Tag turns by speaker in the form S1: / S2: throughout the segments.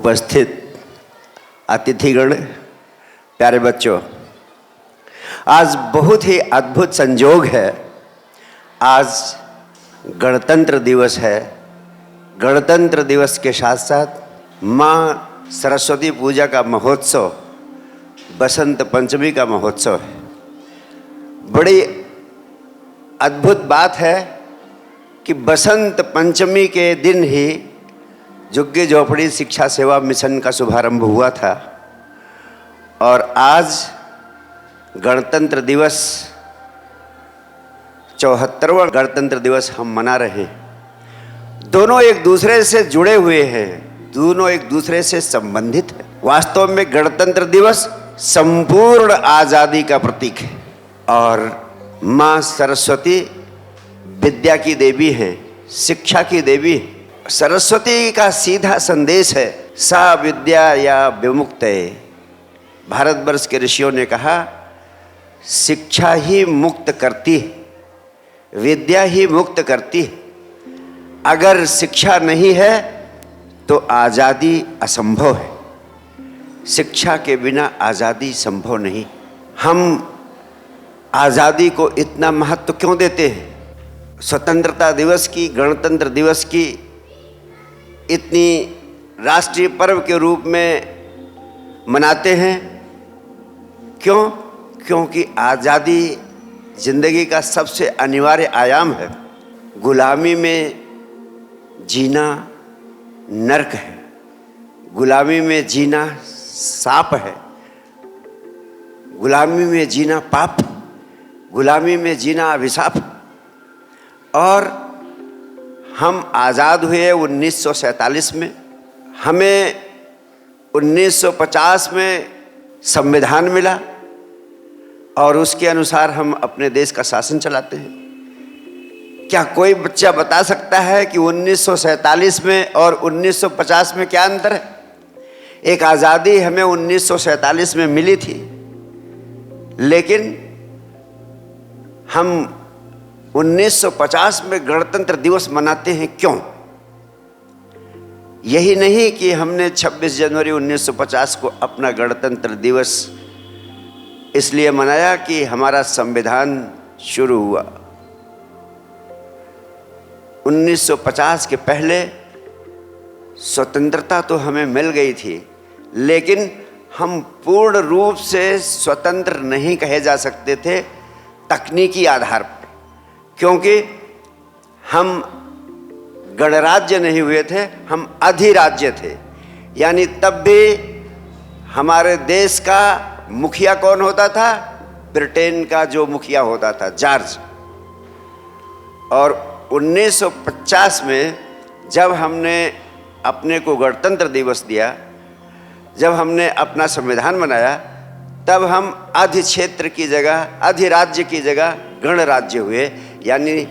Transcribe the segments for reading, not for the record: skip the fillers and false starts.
S1: उपस्थित अतिथिगण, प्यारे बच्चों, आज बहुत ही अद्भुत संयोग है। आज गणतंत्र दिवस है। गणतंत्र दिवस के साथ साथ माँ सरस्वती पूजा का महोत्सव, बसंत पंचमी का महोत्सव है। बड़ी अद्भुत बात है कि बसंत पंचमी के दिन ही झुग्गी झोपड़ी शिक्षा सेवा मिशन का शुभारंभ हुआ था और आज गणतंत्र दिवस 74वां गणतंत्र दिवस हम मना रहे हैं। दोनों एक दूसरे से जुड़े हुए हैं, दोनों एक दूसरे से संबंधित हैं। वास्तव में गणतंत्र दिवस संपूर्ण आज़ादी का प्रतीक है और माँ सरस्वती विद्या की देवी हैं, शिक्षा की देवी है। सरस्वती का सीधा संदेश है, सा विद्या या विमुक्ते। भारतवर्ष के ऋषियों ने कहा, शिक्षा ही मुक्त करती है, विद्या ही मुक्त करती है। अगर शिक्षा नहीं है तो आज़ादी असंभव है। शिक्षा के बिना आज़ादी संभव नहीं। हम आज़ादी को इतना महत्व क्यों देते हैं? स्वतंत्रता दिवस की, गणतंत्र दिवस की इतनी राष्ट्रीय पर्व के रूप में मनाते हैं। क्यों? क्योंकि आज़ादी जिंदगी का सबसे अनिवार्य आयाम है। गुलामी में जीना नरक है, गुलामी में जीना साप है, गुलामी में जीना पाप, गुलामी में जीना अभिशाप। और हम आज़ाद हुए 1947 में। हमें 1950 में संविधान मिला और उसके अनुसार हम अपने देश का शासन चलाते हैं। क्या कोई बच्चा बता सकता है कि 1947 में और 1950 में क्या अंतर है? एक आज़ादी हमें 1947 में मिली थी, लेकिन हम 1950 में गणतंत्र दिवस मनाते हैं। क्यों? यही नहीं कि हमने 26 जनवरी 1950 को अपना गणतंत्र दिवस इसलिए मनाया कि हमारा संविधान शुरू हुआ। 1950 के पहले स्वतंत्रता तो हमें मिल गई थी, लेकिन हम पूर्ण रूप से स्वतंत्र नहीं कहे जा सकते थे तकनीकी आधार पर, क्योंकि हम गणराज्य नहीं हुए थे, हम अधिराज्य थे। यानी तब भी हमारे देश का मुखिया कौन होता था? ब्रिटेन का जो मुखिया होता था, जॉर्ज। और 1950 में जब हमने अपने को गणतंत्र दिवस दिया, जब हमने अपना संविधान बनाया, तब हम अधिक्षेत्र की जगह, अधिराज्य की जगह गणराज्य हुए। यानी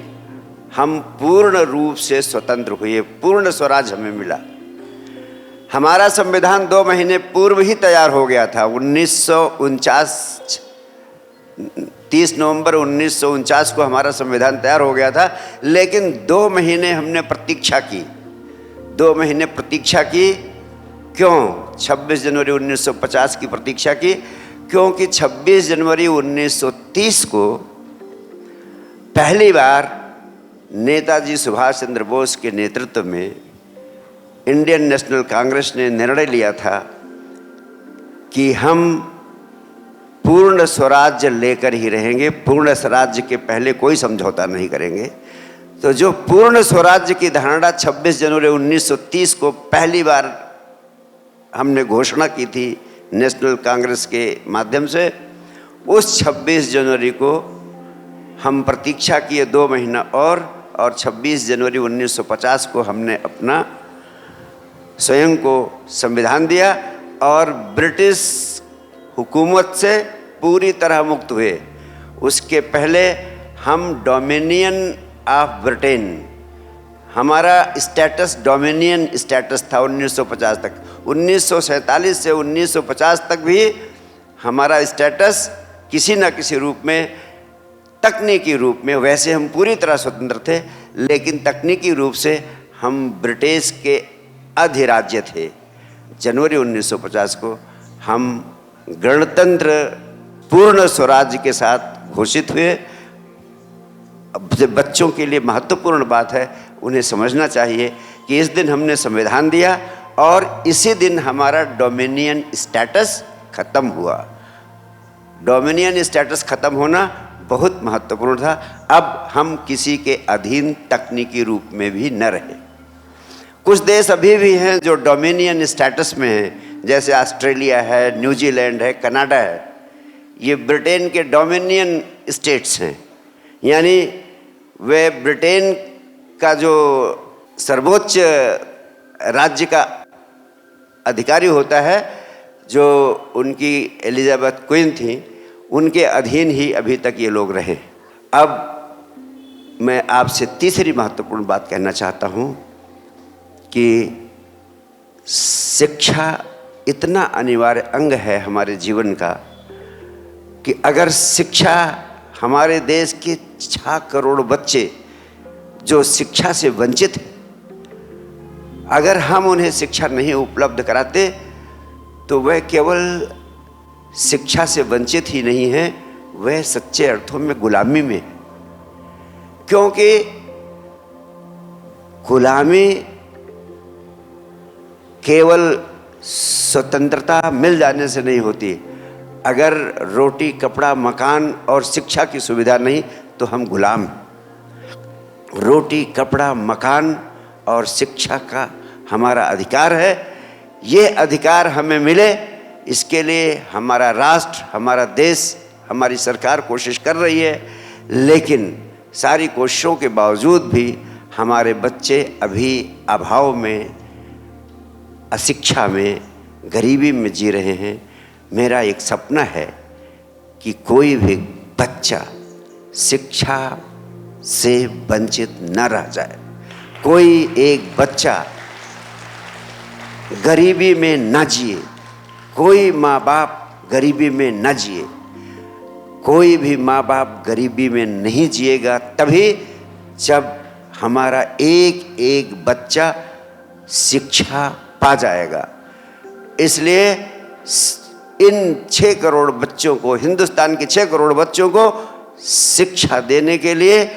S1: हम पूर्ण रूप से स्वतंत्र हुए, पूर्ण स्वराज हमें मिला। हमारा संविधान 2 महीने पूर्व ही तैयार हो गया था। 30 नवंबर 1949 को हमारा संविधान तैयार हो गया था, लेकिन 2 महीने हमने प्रतीक्षा की। 2 महीने प्रतीक्षा की। क्यों 26 जनवरी 1950 की प्रतीक्षा की? क्योंकि 26 जनवरी 1930 को पहली बार नेताजी सुभाष चंद्र बोस के नेतृत्व में इंडियन नेशनल कांग्रेस ने निर्णय लिया था कि हम पूर्ण स्वराज्य लेकर ही रहेंगे, पूर्ण स्वराज्य के पहले कोई समझौता नहीं करेंगे। तो जो पूर्ण स्वराज्य की धारणा 26 जनवरी 1930 को पहली बार हमने घोषणा की थी नेशनल कांग्रेस के माध्यम से, उस 26 जनवरी को हम प्रतीक्षा किए 2 महीना और 26 जनवरी 1950 को हमने अपना स्वयं को संविधान दिया और ब्रिटिश हुकूमत से पूरी तरह मुक्त हुए। उसके पहले हम डोमिनियन ऑफ ब्रिटेन, हमारा स्टेटस डोमिनियन स्टेटस था 1950 तक। 1947 से 1950 तक भी हमारा स्टेटस किसी न किसी रूप में, तकनीकी रूप में, वैसे हम पूरी तरह स्वतंत्र थे, लेकिन तकनीकी रूप से हम ब्रिटिश के अधिराज्य थे। जनवरी 1950 को हम गणतंत्र पूर्ण स्वराज्य के साथ घोषित हुए। अब जो बच्चों के लिए महत्वपूर्ण बात है, उन्हें समझना चाहिए कि इस दिन हमने संविधान दिया और इसी दिन हमारा डोमिनियन स्टेटस खत्म हुआ। डोमिनियन स्टेटस खत्म होना बहुत महत्वपूर्ण था। अब हम किसी के अधीन तकनीकी रूप में भी न रहे। कुछ देश अभी भी हैं जो डोमिनियन स्टेटस में हैं, जैसे ऑस्ट्रेलिया है, न्यूजीलैंड है, कनाडा है। ये ब्रिटेन के डोमिनियन स्टेट्स हैं, यानी वे ब्रिटेन का जो सर्वोच्च राज्य का अधिकारी होता है, जो उनकी एलिजाबेथ क्वीन थी, उनके अधीन ही अभी तक ये लोग रहे। अब मैं आपसे तीसरी महत्वपूर्ण बात कहना चाहता हूँ कि शिक्षा इतना अनिवार्य अंग है हमारे जीवन का कि अगर शिक्षा, हमारे देश के 6 करोड़ बच्चे जो शिक्षा से वंचित हैं, अगर हम उन्हें शिक्षा नहीं उपलब्ध कराते तो वह केवल शिक्षा से वंचित ही नहीं है, वह सच्चे अर्थों में गुलामी में है। क्योंकि गुलामी केवल स्वतंत्रता मिल जाने से नहीं होती। अगर रोटी, कपड़ा, मकान और शिक्षा की सुविधा नहीं तो हम गुलाम हैं। रोटी, कपड़ा, मकान और शिक्षा का हमारा अधिकार है। ये अधिकार हमें मिले, इसके लिए हमारा राष्ट्र, हमारा देश, हमारी सरकार कोशिश कर रही है। लेकिन सारी कोशिशों के बावजूद भी हमारे बच्चे अभी अभाव में, अशिक्षा में, गरीबी में जी रहे हैं। मेरा एक सपना है कि कोई भी बच्चा शिक्षा से वंचित न रह जाए। कोई एक बच्चा गरीबी में न जिए, कोई माँ बाप गरीबी में न जिए। कोई भी माँ बाप गरीबी में नहीं जिएगा तभी जब हमारा एक एक बच्चा शिक्षा पा जाएगा। इसलिए इन 6 करोड़ बच्चों को, हिंदुस्तान के 6 करोड़ बच्चों को शिक्षा देने के लिए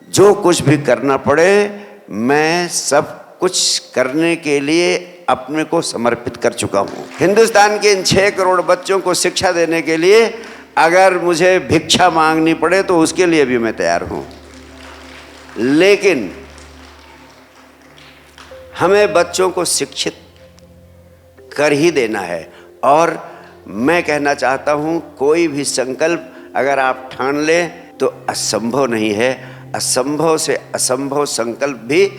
S1: जो कुछ भी करना पड़े, मैं सब कुछ करने के लिए अपने को समर्पित कर चुका हूँ। हिंदुस्तान के इन 6 करोड़ बच्चों को शिक्षा देने के लिए अगर मुझे भिक्षा मांगनी पड़े तो उसके लिए भी मैं तैयार हूँ। लेकिन हमें बच्चों को शिक्षित कर ही देना है। और मैं कहना चाहता हूँ, कोई भी संकल्प अगर आप ठान लें तो असंभव नहीं है। असंभव से असंभव संकल्प भी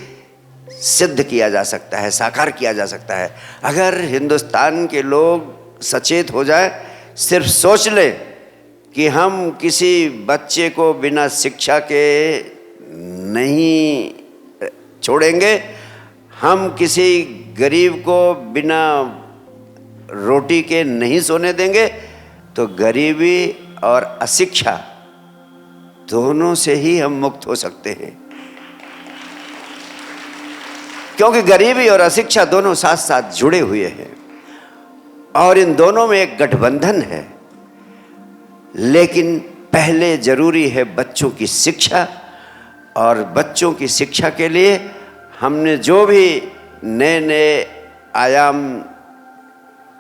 S1: सिद्ध किया जा सकता है, साकार किया जा सकता है। अगर हिंदुस्तान के लोग सचेत हो जाए, सिर्फ सोच लें कि हम किसी बच्चे को बिना शिक्षा के नहीं छोड़ेंगे, हम किसी गरीब को बिना रोटी के नहीं सोने देंगे, तो गरीबी और अशिक्षा दोनों से ही हम मुक्त हो सकते हैं। क्योंकि गरीबी और अशिक्षा दोनों साथ साथ जुड़े हुए हैं और इन दोनों में एक गठबंधन है। लेकिन पहले जरूरी है बच्चों की शिक्षा, और बच्चों की शिक्षा के लिए हमने जो भी नए नए आयाम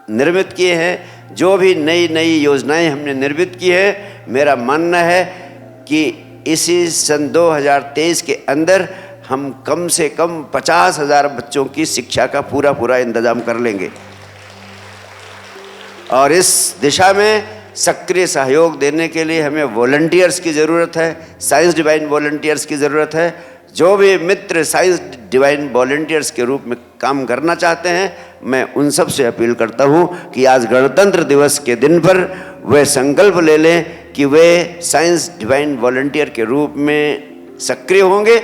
S1: निर्मित किए हैं, जो भी नई नई योजनाएं हमने निर्मित की है, मेरा मानना है कि इसी सन 2023 के अंदर हम कम से कम 50,000 बच्चों की शिक्षा का पूरा इंतजाम कर लेंगे। और इस दिशा में सक्रिय सहयोग देने के लिए हमें वॉलंटियर्स की ज़रूरत है, साइंस डिवाइन वॉलंटियर्स की ज़रूरत है। जो भी मित्र साइंस डिवाइन वॉलंटियर्स के रूप में काम करना चाहते हैं, मैं उन सब से अपील करता हूं कि आज गणतंत्र दिवस के दिन पर वे संकल्प ले लें कि वे साइंस डिवाइन वॉलंटियर के रूप में सक्रिय होंगे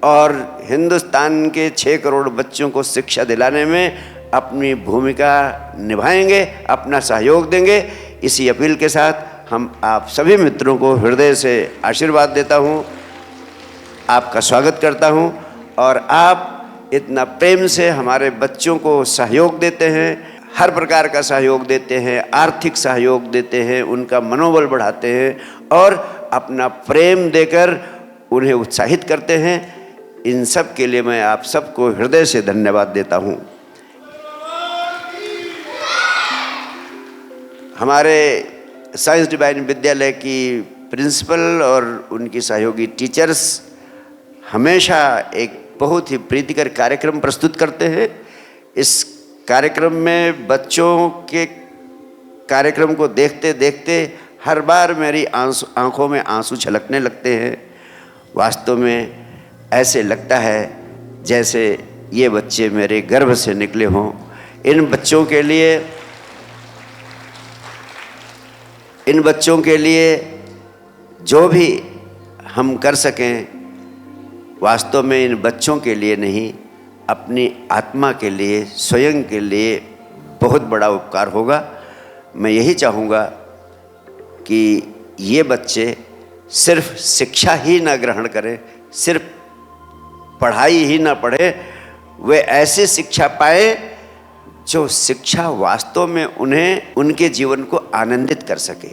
S1: और हिंदुस्तान के 6 करोड़ बच्चों को शिक्षा दिलाने में अपनी भूमिका निभाएंगे, अपना सहयोग देंगे। इसी अपील के साथ हम आप सभी मित्रों को हृदय से आशीर्वाद देता हूं, आपका स्वागत करता हूं और आप इतना प्रेम से हमारे बच्चों को सहयोग देते हैं, हर प्रकार का सहयोग देते हैं, आर्थिक सहयोग देते हैं, उनका मनोबल बढ़ाते हैं और अपना प्रेम देकर उन्हें उत्साहित करते हैं। इन सब के लिए मैं आप सबको हृदय से धन्यवाद देता हूँ। हमारे साइंस डिवाइन विद्यालय की प्रिंसिपल और उनकी सहयोगी टीचर्स हमेशा एक बहुत ही प्रीतिकर कार्यक्रम प्रस्तुत करते हैं। इस कार्यक्रम में बच्चों के कार्यक्रम को देखते देखते हर बार मेरी आंखों में आंसू छलकने लगते हैं। वास्तव में ऐसे लगता है जैसे ये बच्चे मेरे गर्भ से निकले हों। इन बच्चों के लिए जो भी हम कर सकें, वास्तव में इन बच्चों के लिए नहीं, अपनी आत्मा के लिए, स्वयं के लिए बहुत बड़ा उपकार होगा। मैं यही चाहूँगा कि ये बच्चे सिर्फ शिक्षा ही ना ग्रहण करें, सिर्फ पढ़ाई ही ना पढ़े, वे ऐसी शिक्षा पाए जो शिक्षा वास्तव में उन्हें उनके जीवन को आनंदित कर सके।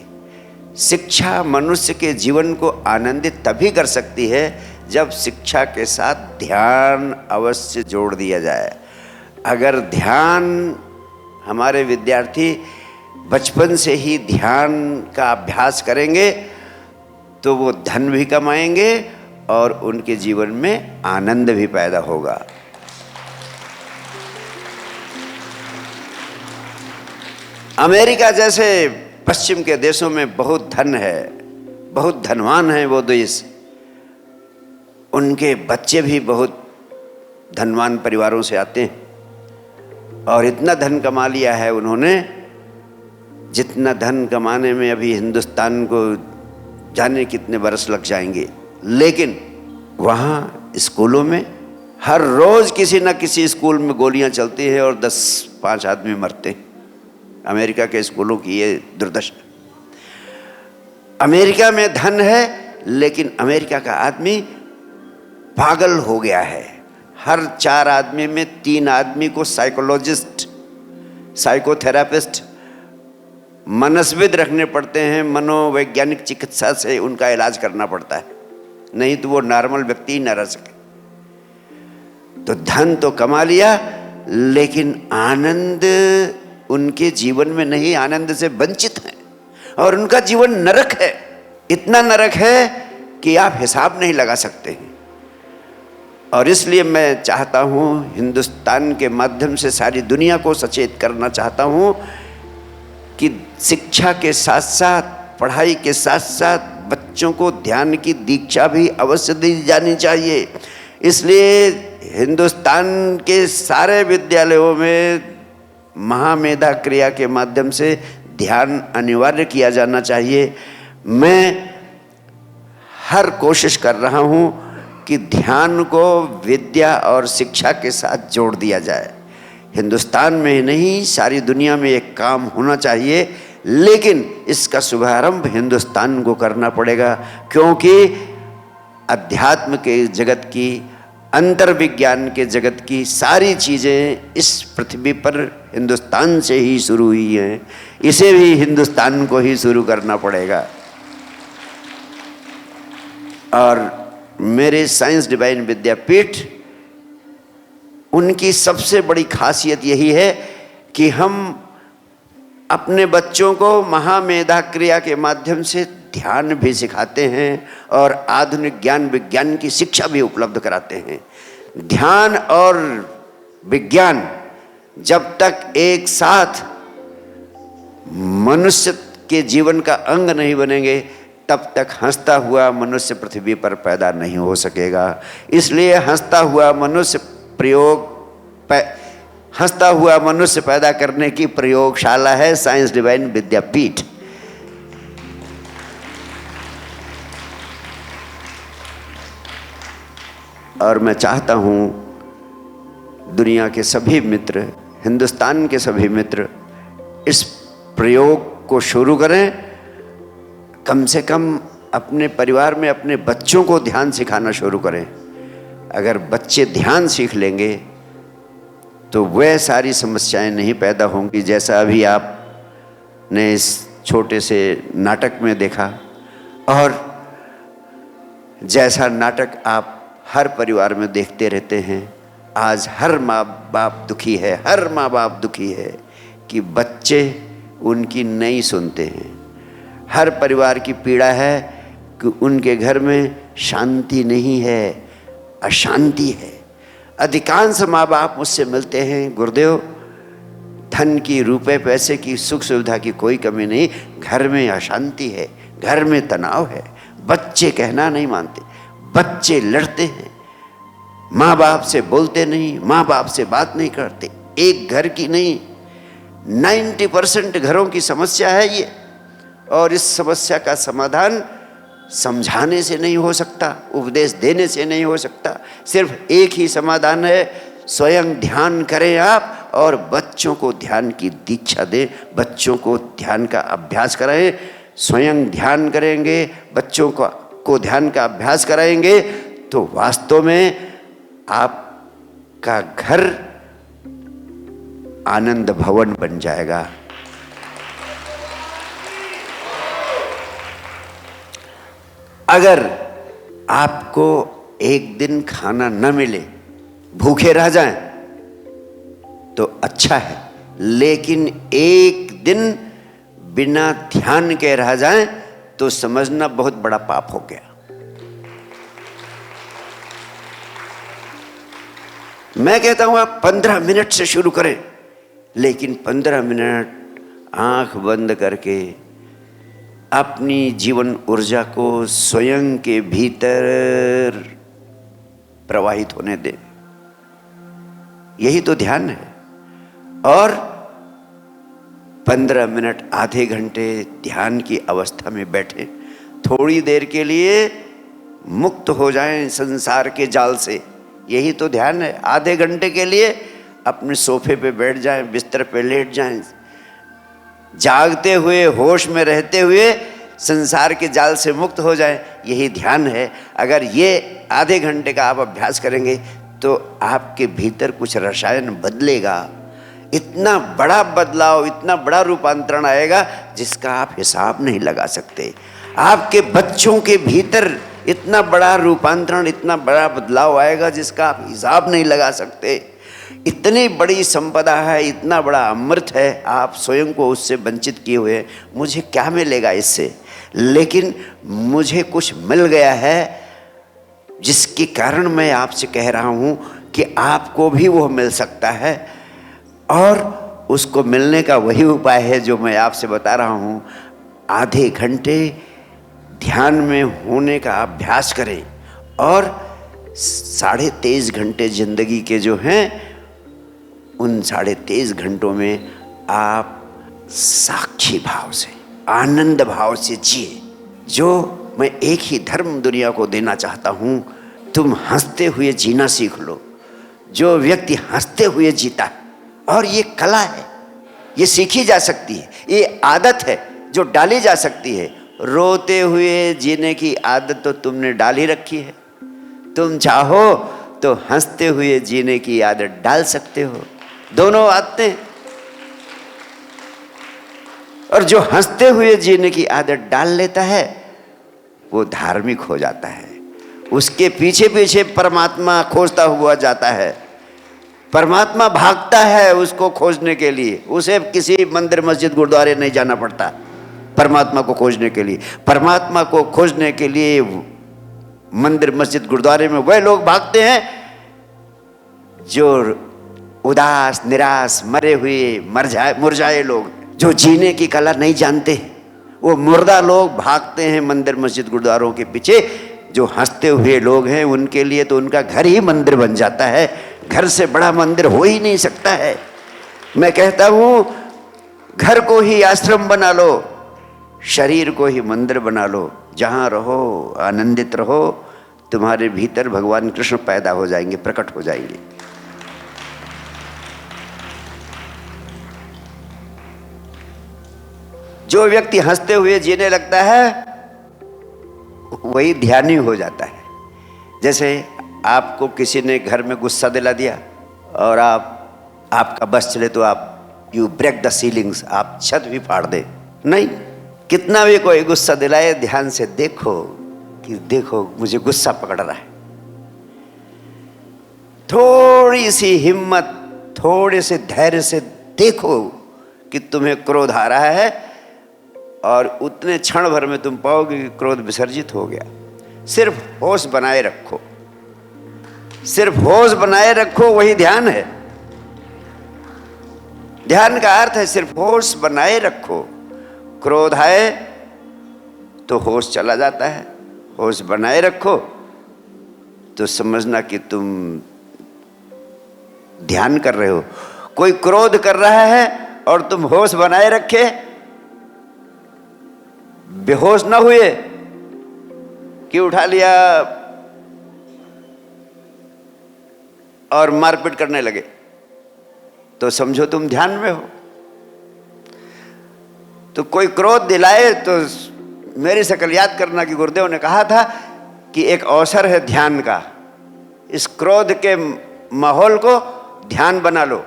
S1: शिक्षा मनुष्य के जीवन को आनंदित तभी कर सकती है जब शिक्षा के साथ ध्यान अवश्य जोड़ दिया जाए। अगर ध्यान, हमारे विद्यार्थी बचपन से ही ध्यान का अभ्यास करेंगे तो वो धन भी कमाएंगे और उनके जीवन में आनंद भी पैदा होगा। अमेरिका जैसे पश्चिम के देशों में बहुत धन है, बहुत धनवान है वो देश। उनके बच्चे भी बहुत धनवान परिवारों से आते हैं और इतना धन कमा लिया है उन्होंने जितना धन कमाने में अभी हिंदुस्तान को जाने कितने बरस लग जाएंगे। लेकिन वहाँ स्कूलों में हर रोज किसी न किसी स्कूल में गोलियां चलती हैं और 10-5 आदमी मरते हैं। अमेरिका के स्कूलों की ये दुर्दशा। अमेरिका में धन है लेकिन अमेरिका का आदमी पागल हो गया है। हर 4 आदमी में 3 आदमी को साइकोलॉजिस्ट, साइकोथेरापिस्ट, मनस्विद रखने पड़ते हैं। मनोवैज्ञानिक चिकित्सा से उनका इलाज करना पड़ता है, नहीं तो वो नॉर्मल व्यक्ति ही न रह सके। तो धन तो कमा लिया लेकिन आनंद उनके जीवन में नहीं, आनंद से वंचित हैं और उनका जीवन नरक है। इतना नरक है कि आप हिसाब नहीं लगा सकते हैं। और इसलिए मैं चाहता हूँ, हिंदुस्तान के माध्यम से सारी दुनिया को सचेत करना चाहता हूँ कि शिक्षा के साथ साथ, पढ़ाई के साथ साथ बच्चों को ध्यान की दीक्षा भी अवश्य दी जानी चाहिए। इसलिए हिंदुस्तान के सारे विद्यालयों में महामेधा क्रिया के माध्यम से ध्यान अनिवार्य किया जाना चाहिए। मैं हर कोशिश कर रहा हूँ कि ध्यान को विद्या और शिक्षा के साथ जोड़ दिया जाए। हिंदुस्तान में ही नहीं, सारी दुनिया में एक काम होना चाहिए, लेकिन इसका शुभारंभ हिंदुस्तान को करना पड़ेगा, क्योंकि अध्यात्म के जगत की, अंतर्विज्ञान के जगत की सारी चीज़ें इस पृथ्वी पर हिंदुस्तान से ही शुरू हुई हैं। इसे भी हिंदुस्तान को ही शुरू करना पड़ेगा। और मेरे साइंस डिवाइन विद्यापीठ, उनकी सबसे बड़ी खासियत यही है कि हम अपने बच्चों को महामेधा क्रिया के माध्यम से ध्यान भी सिखाते हैं और आधुनिक ज्ञान विज्ञान की शिक्षा भी उपलब्ध कराते हैं। ध्यान और विज्ञान जब तक एक साथ मनुष्य के जीवन का अंग नहीं बनेंगे, तब तक हंसता हुआ मनुष्य पृथ्वी पर पैदा नहीं हो सकेगा। इसलिए हंसता हुआ मनुष्य पैदा करने की प्रयोगशाला है साइंस डिवाइन विद्यापीठ। और मैं चाहता हूँ दुनिया के सभी मित्र, हिंदुस्तान के सभी मित्र इस प्रयोग को शुरू करें। कम से कम अपने परिवार में अपने बच्चों को ध्यान सिखाना शुरू करें। अगर बच्चे ध्यान सीख लेंगे तो वह सारी समस्याएं नहीं पैदा होंगी जैसा अभी आपने इस छोटे से नाटक में देखा, और जैसा नाटक आप हर परिवार में देखते रहते हैं। आज हर माँ बाप दुखी है, हर माँ बाप दुखी है कि बच्चे उनकी नहीं सुनते हैं। हर परिवार की पीड़ा है कि उनके घर में शांति नहीं है, अशांति है। अधिकांश माँ बाप मुझसे मिलते हैं, गुरुदेव धन की, रुपए पैसे की, सुख सुविधा की कोई कमी नहीं, घर में अशांति है, घर में तनाव है, बच्चे कहना नहीं मानते, बच्चे लड़ते हैं, माँ बाप से बोलते नहीं, माँ बाप से बात नहीं करते। एक घर की नहीं, 90% घरों की समस्या है ये। और इस समस्या का समाधान समझाने से नहीं हो सकता, उपदेश देने से नहीं हो सकता। सिर्फ एक ही समाधान है, स्वयं ध्यान करें आप और बच्चों को ध्यान की दीक्षा दें, बच्चों को ध्यान का अभ्यास कराएं। स्वयं ध्यान करेंगे, बच्चों को ध्यान का अभ्यास कराएंगे तो वास्तव में आपका घर आनंद भवन बन जाएगा। अगर आपको एक दिन खाना न मिले, भूखे रह जाएं तो अच्छा है, लेकिन एक दिन बिना ध्यान के रह जाएं तो समझना बहुत बड़ा पाप हो गया। मैं कहता हूं आप 15 मिनट से शुरू करें, लेकिन 15 मिनट आंख बंद करके अपनी जीवन ऊर्जा को स्वयं के भीतर प्रवाहित होने दें। यही तो ध्यान है। और 15 मिनट, आधे घंटे ध्यान की अवस्था में बैठे, थोड़ी देर के लिए मुक्त हो जाएं संसार के जाल से। यही तो ध्यान है। आधे घंटे के लिए अपने सोफे पे बैठ जाएं, बिस्तर पे लेट जाएं, जागते हुए, होश में रहते हुए संसार के जाल से मुक्त हो जाएं। यही ध्यान है। अगर ये आधे घंटे का आप अभ्यास करेंगे तो आपके भीतर कुछ रसायन बदलेगा, इतना बड़ा बदलाव, इतना बड़ा रूपांतरण आएगा जिसका आप हिसाब नहीं लगा सकते। आपके बच्चों के भीतर इतना बड़ा रूपांतरण, इतना बड़ा बदलाव आएगा जिसका आप हिसाब नहीं लगा सकते। इतनी बड़ी संपदा है, इतना बड़ा अमृत है, आप स्वयं को उससे वंचित किए हुए हैं। मुझे क्या मिलेगा इससे? लेकिन मुझे कुछ मिल गया है जिसके कारण मैं आपसे कह रहा हूं कि आपको भी वो मिल सकता है। और उसको मिलने का वही उपाय है जो मैं आपसे बता रहा हूं। आधे घंटे ध्यान में होने का अभ्यास करें और 23.5 घंटे जिंदगी के जो हैं उन 23.5 घंटों में आप साक्षी भाव से, आनंद भाव से जिए। जो मैं एक ही धर्म दुनिया को देना चाहता हूं, तुम हंसते हुए जीना सीख लो। जो व्यक्ति हंसते हुए जीता है, और ये कला है, ये सीखी जा सकती है, ये आदत है जो डाली जा सकती है। रोते हुए जीने की आदत तो तुमने डाल ही रखी है। तुम चाहो तो हंसते हुए जीने की आदत डाल सकते हो। दोनों आदतें। और जो हंसते हुए जीने की आदत डाल लेता है वो धार्मिक हो जाता है। उसके पीछे पीछे परमात्मा खोजता हुआ जाता है। परमात्मा भागता है उसको खोजने के लिए। उसे किसी मंदिर, मस्जिद, गुरुद्वारे नहीं जाना पड़ता परमात्मा को खोजने के लिए। परमात्मा को खोजने के लिए मंदिर, मस्जिद, गुरुद्वारे में वह लोग भागते हैं जो उदास, निराश, मरे हुए, मुरझाए लोग, जो जीने की कला नहीं जानते हैं। वो मुर्दा लोग भागते हैं मंदिर, मस्जिद, गुरुद्वारों के पीछे। जो हंसते हुए लोग हैं उनके लिए तो उनका घर ही मंदिर बन जाता है। घर से बड़ा मंदिर हो ही नहीं सकता है। मैं कहता हूं घर को ही आश्रम बना लो, शरीर को ही मंदिर बना लो। जहां रहो आनंदित रहो, तुम्हारे भीतर भगवान कृष्ण पैदा हो जाएंगे, प्रकट हो जाएंगे। जो व्यक्ति हंसते हुए जीने लगता है वही ध्यानी हो जाता है। जैसे आपको किसी ने घर में गुस्सा दिला दिया और आपका बस चले तो आप यू ब्रेक द सीलिंग्स, आप छत भी फाड़ दे। नहीं, कितना भी कोई गुस्सा दिलाए, ध्यान से देखो कि देखो मुझे गुस्सा पकड़ रहा है। थोड़ी सी हिम्मत, थोड़े से धैर्य से देखो कि तुम्हें क्रोध आ रहा है, और उतने क्षण भर में तुम पाओगे कि क्रोध विसर्जित हो गया। सिर्फ होश बनाए रखो, सिर्फ होश बनाए रखो, वही ध्यान है। ध्यान का अर्थ है सिर्फ होश बनाए रखो। क्रोध आए तो होश चला जाता है, होश बनाए रखो तो समझना कि तुम ध्यान कर रहे हो। कोई क्रोध कर रहा है और तुम होश बनाए रखे, बेहोश ना हुए कि उठा लिया और मारपीट करने लगे, तो समझो तुम ध्यान में हो। तो कोई क्रोध दिलाए तो मेरी शक्ल याद करना कि गुरुदेव ने कहा था कि एक अवसर है ध्यान का। इस क्रोध के माहौल को ध्यान बना लो।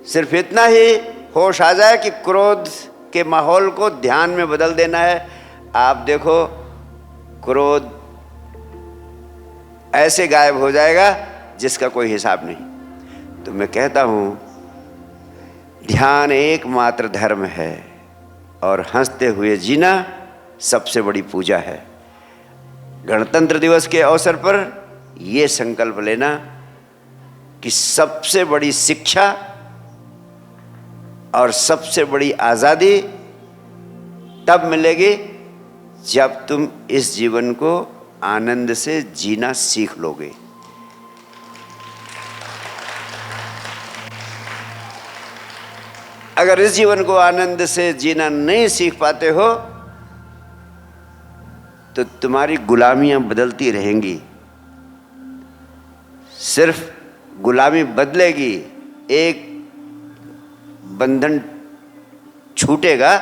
S1: सिर्फ इतना ही होश आ जाए कि क्रोध के माहौल को ध्यान में बदल देना है। आप देखो क्रोध ऐसे गायब हो जाएगा जिसका कोई हिसाब नहीं। तो मैं कहता हूं ध्यान एकमात्र धर्म है और हंसते हुए जीना सबसे बड़ी पूजा है। गणतंत्र दिवस के अवसर पर यह संकल्प लेना कि सबसे बड़ी शिक्षा और सबसे बड़ी आज़ादी तब मिलेगी जब तुम इस जीवन को आनंद से जीना सीख लोगे। अगर इस जीवन को आनंद से जीना नहीं सीख पाते हो तो तुम्हारी गुलामियां बदलती रहेंगी। सिर्फ गुलामी बदलेगी, एक बंधन छूटेगा,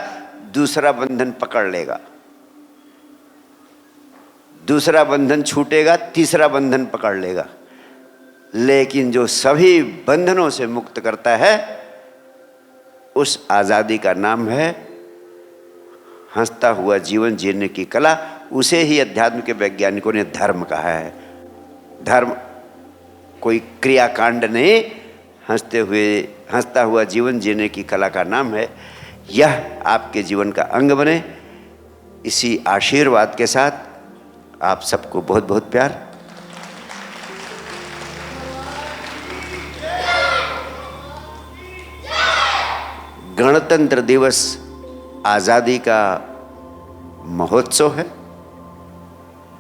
S1: दूसरा बंधन पकड़ लेगा, दूसरा बंधन छूटेगा, तीसरा बंधन पकड़ लेगा। लेकिन जो सभी बंधनों से मुक्त करता है उस आज़ादी का नाम है हंसता हुआ जीवन जीने की कला। उसे ही अध्यात्म के वैज्ञानिकों ने धर्म कहा है। धर्म कोई क्रियाकांड नहीं, हंसता हुआ जीवन जीने की कला का नाम है। यह आपके जीवन का अंग बने। इसी आशीर्वाद के साथ आप सबको बहुत बहुत प्यार। गणतंत्र दिवस आज़ादी का महोत्सव है,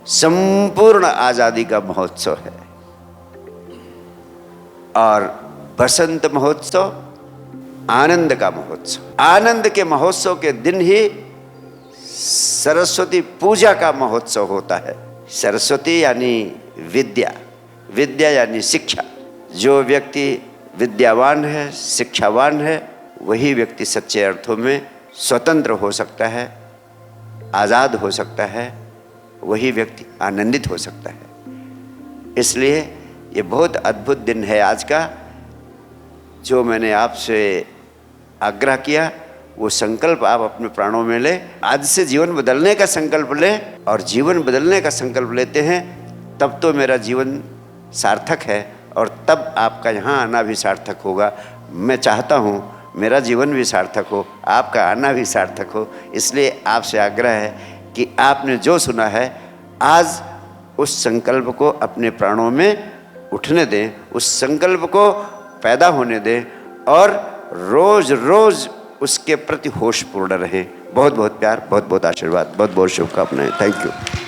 S1: संपूर्ण आज़ादी का महोत्सव है। और बसंत महोत्सव आनंद का महोत्सव। आनंद के महोत्सव के दिन ही सरस्वती पूजा का महोत्सव होता है। सरस्वती यानी विद्या, विद्या यानी शिक्षा। जो व्यक्ति विद्यावान है, शिक्षावान है, वही व्यक्ति सच्चे अर्थों में स्वतंत्र हो सकता है, आज़ाद हो सकता है, वही व्यक्ति आनंदित हो सकता है। इसलिए ये बहुत अद्भुत दिन है आज का। जो मैंने आपसे आग्रह किया वो संकल्प आप अपने प्राणों में ले। आज से जीवन बदलने का संकल्प ले, और जीवन बदलने का संकल्प लेते हैं तब तो मेरा जीवन सार्थक है, और तब आपका यहाँ आना भी सार्थक होगा। मैं चाहता हूँ मेरा जीवन भी सार्थक हो, आपका आना भी सार्थक हो। इसलिए आपसे आग्रह है कि आपने जो सुना है आज उस संकल्प को अपने प्राणों में उठने दें, उस संकल्प को पैदा होने दें, और रोज रोज उसके प्रति होशपूर्ण रहें। बहुत बहुत प्यार, बहुत बहुत आशीर्वाद, बहुत बहुत शुभकामनाएं। Thank you.